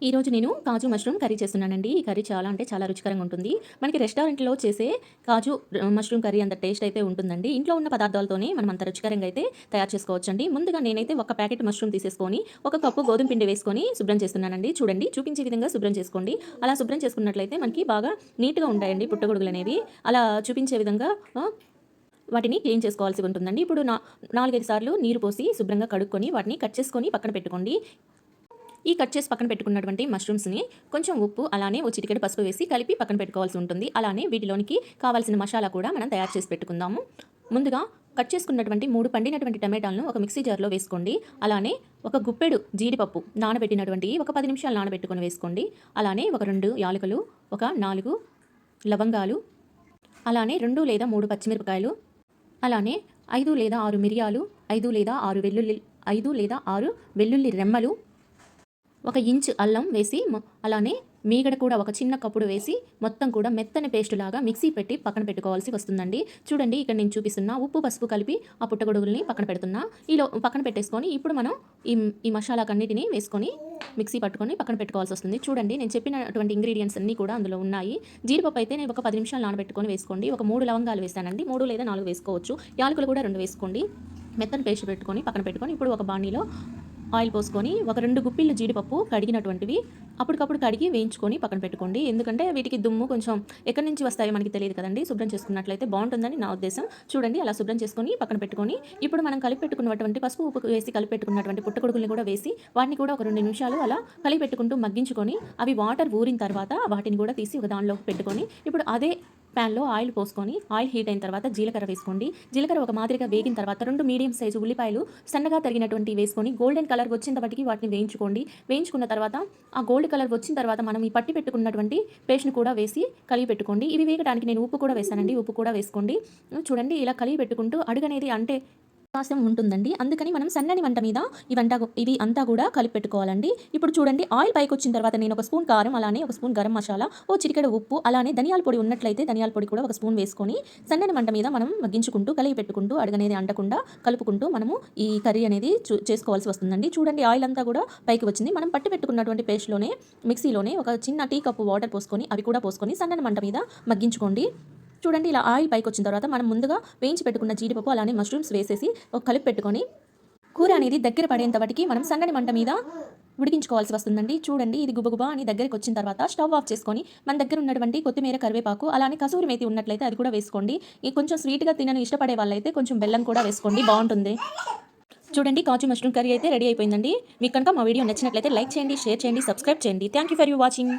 ఈరోజు నేను కాజు mushroom curry చేస్తున్నానండి. ఈ కర్రీ చాలా అంటే చాలా రుచికరంగా ఉంటుంది. మనకి రెస్టారెంట్‌లో చేసే కాజు మష్రూమ్ కర్రీ అంత టేస్ట్ అయితే ఉంటుందండి. ఇంట్లో ఉన్న పదార్థాలతోనే మనం అంత రుచికరంగా అయితే తయారు చేసుకోవచ్చండి. ముందుగా నేనైతే ఒక ప్యాకెట్ మష్రూమ్ తీసేసుకొని, ఒక కప్పు గోధుమ పిండి వేసుకొని శుభ్రం చేస్తున్నానండి. చూడండి చూపించే విధంగా శుభ్రం చేసుకోండి. అలా శుభ్రం చేసుకున్నట్లయితే మనకి బాగా నీట్‌గా ఉంటాయండి పుట్టగొడుగులనేవి. అలా చూపించే విధంగా వాటిని క్లీన్ చేసుకోవాల్సి ఉంటుందండి. ఇప్పుడు 4, 5 సార్లు నీరు పోసి శుభ్రంగా కడుక్కొని వాటిని కట్ చేసుకొని పక్కన పెట్టుకోండి. ఈ కట్ చేసి పక్కన పెట్టుకున్నటువంటి మష్రూమ్స్‌ని కొంచెం ఉప్పు, అలానే ఓ చిటికెడు పసుపు వేసి కలిపి పక్కన పెట్టుకోవాల్సి ఉంటుంది. అలానే వీటిలోనికి కావాల్సిన మసాలా కూడా మనం తయారు చేసి పెట్టుకుందాము. ముందుగా కట్ చేసుకున్నటువంటి 3 పండినటువంటి టమాటాలను ఒక మిక్సీ జార్‌లో వేసుకోండి. అలానే ఒక గుప్పెడు జీడిపప్పు నానబెట్టినటువంటివి ఒక 10 నిమిషాలు నానబెట్టుకొని వేసుకోండి. అలానే ఒక 2 యాలకులు, ఒక 4 లవంగాలు, అలానే 2 లేదా 3 పచ్చిమిరపకాయలు, అలానే 5 లేదా 6 మిరియాలు, 5 లేదా 6 వెల్లుల్లి రెమ్మలు, ఒక ఇంచు అల్లం వేసి అలానే మీగడ కూడా ఒక చిన్న కప్పుడు వేసి మొత్తం కూడా మెత్తని పేస్ట్ లాగా మిక్సీ పెట్టి పక్కన పెట్టుకోవాల్సి వస్తుందండి. చూడండి ఇక్కడ నేను చూపిస్తున్నా ఉప్పు పసుపు కలిపి ఆ పుట్టగొడుగుల్ని పక్కన పెడుతున్నా. పక్కన పెట్టేసుకొని ఇప్పుడు మనం ఈ మసాలాకన్నిటిని వేసుకొని మిక్సీ పట్టుకొని పక్కన పెట్టుకోవాల్సి వస్తుంది. చూడండి నేను చెప్పినటువంటి ఇంగ్రీడియంట్స్ అన్నీ కూడా అందులో ఉన్నాయి. జీడిపప్పు అయితే నేను ఒక 10 నిమిషాలు నానబెట్టుకొని వేసుకోండి. ఒక 3 లవంగాలు వేసానండి. 3 లేదా 4 వేసుకోవచ్చు. యాలకులు కూడా 2 వేసుకోండి. మెత్తని పేస్ట్ పెట్టుకొని పక్కన పెట్టుకొని ఇప్పుడు ఒక బాణీలో ఆయిల్ పోసుకొని ఒక 2 గుప్పిళ్ళు జీడిపప్పు కడిగినటువంటివి అప్పటికప్పుడు కడిగి వేయించుకొని పక్కన పెట్టుకోండి. ఎందుకంటే వీటికి దుమ్ము కొంచెం ఎక్కడి నుంచి వస్తాయో మనకి తెలియదు కదండి. శుభ్రం చేసుకున్నట్లయితే బాగుంటుందని నా ఉద్దేశం. చూడండి అలా శుభ్రం చేసుకొని పక్కన పెట్టుకొని ఇప్పుడు మనం కలిపి పెట్టుకున్నటువంటి పసుపు ఉప్పు వేసి కలిపి పెట్టుకున్నటువంటి పుట్టగొడుగుల్ని కూడా వేసి వాటిని కూడా ఒక 2 నిమిషాలు అలా కలిపి పెట్టుకుంటూ మగ్గించుకొని అవి వాటర్ ఊరిన తర్వాత వాటిని కూడా తీసి ఒక దానిలోకి పెట్టుకొని ఇప్పుడు అదే ప్యాన్లో ఆయిల్ పోసుకొని ఆయిల్ హీట్ అయిన తర్వాత జీలకర్ర వేసుకోండి. జీలకర్ర ఒక మాదిరిగా వేగిన తర్వాత 2 మీడియం సైజు ఉల్లిపాయలు సన్నగా తరిగినటువంటి వేసుకొని గోల్డెన్ కలర్ వచ్చేంతటికి వాటిని వేయించుకోండి. వేయించుకున్న తర్వాత ఆ గోల్డ్ కలర్ వచ్చిన తర్వాత మనం ఈ పట్టి పెట్టుకున్నటువంటి పేస్ట్ని కూడా వేసి కలిపి పెట్టుకోండి. ఇవి వేగడానికి నేను ఉప్పు కూడా వేసానండి. ఉప్పు కూడా వేసుకోండి. చూడండి ఇలా కలిపి పెట్టుకుంటూ అడుగనేది అంటే అవకాశం ఉంటుందండి. అందుకని మనం సన్నని మంట మీద ఇవి అంతా కూడా కలిపి పెట్టుకోవాలండి. ఇప్పుడు చూడండి ఆయిల్ పైకి వచ్చిన తర్వాత నేను ఒక స్పూన్ కారం, అలానే ఒక స్పూన్ గరం మసాలా, ఓ చిటికెడు ఉప్పు, అలానే ధనియాల పొడి ఉన్నట్లయితే ధనియాల పొడి కూడా ఒక స్పూన్ వేసుకొని సన్నని మంట మీద మనం మగ్గించుకుంటూ కలిపి పెట్టుకుంటూ అడుగనేది అంటకుండా కలుపుకుంటూ మనము ఈ కర్రీ అనేది చేసుకోవాల్సి వస్తుందండి. చూడండి ఆయిల్ అంతా కూడా పైకి వచ్చింది. మనం పట్టి పెట్టుకున్నటువంటి పేస్ట్లోనే మిక్సీలోనే ఒక చిన్న టీ కప్పు వాటర్ పోసుకొని అవి కూడా పోసుకొని సన్నని మంట మీద మగ్గించుకోండి. చూడండి ఇలా ఆయిల్ పైకి వచ్చిన తర్వాత మనం ముందుగా వేయించి పెట్టుకున్న జీడిపప్పు అలానే మష్రూమ్స్ వేసేసి ఒక కలిపి పెట్టుకొని కూర అనేది దగ్గర పడేంత వాటికి మనం సన్నని మంట మీద ఉడికించుకోవాల్సి వస్తుందండి. చూడండి ఇది గుబగుబా అని దగ్గరికి వచ్చిన తర్వాత స్టవ్ ఆఫ్ చేసుకొని మన దగ్గర ఉన్నటువంటి కొత్తిమీర, కరివేపాకు, అలానే కసూరి మేతి ఉన్నట్లయితే అది కూడా వేసుకోండి. కొంచెం స్వీట్గా తినని ఇష్టపడే వాళ్ళైతే కొంచెం బెల్లం కూడా వేసుకోండి, బాగుంటుంది. చూడండి కాజు మష్రూమ్ కర్రీ అయితే రెడీ అయిపోయిందండి. మీకు కనుక మా వీడియో నచ్చినట్లయితే లైక్ చేయండి, షేర్ చేయండి, సబ్స్క్రైబ్ చేయండి. Thank you for you watching.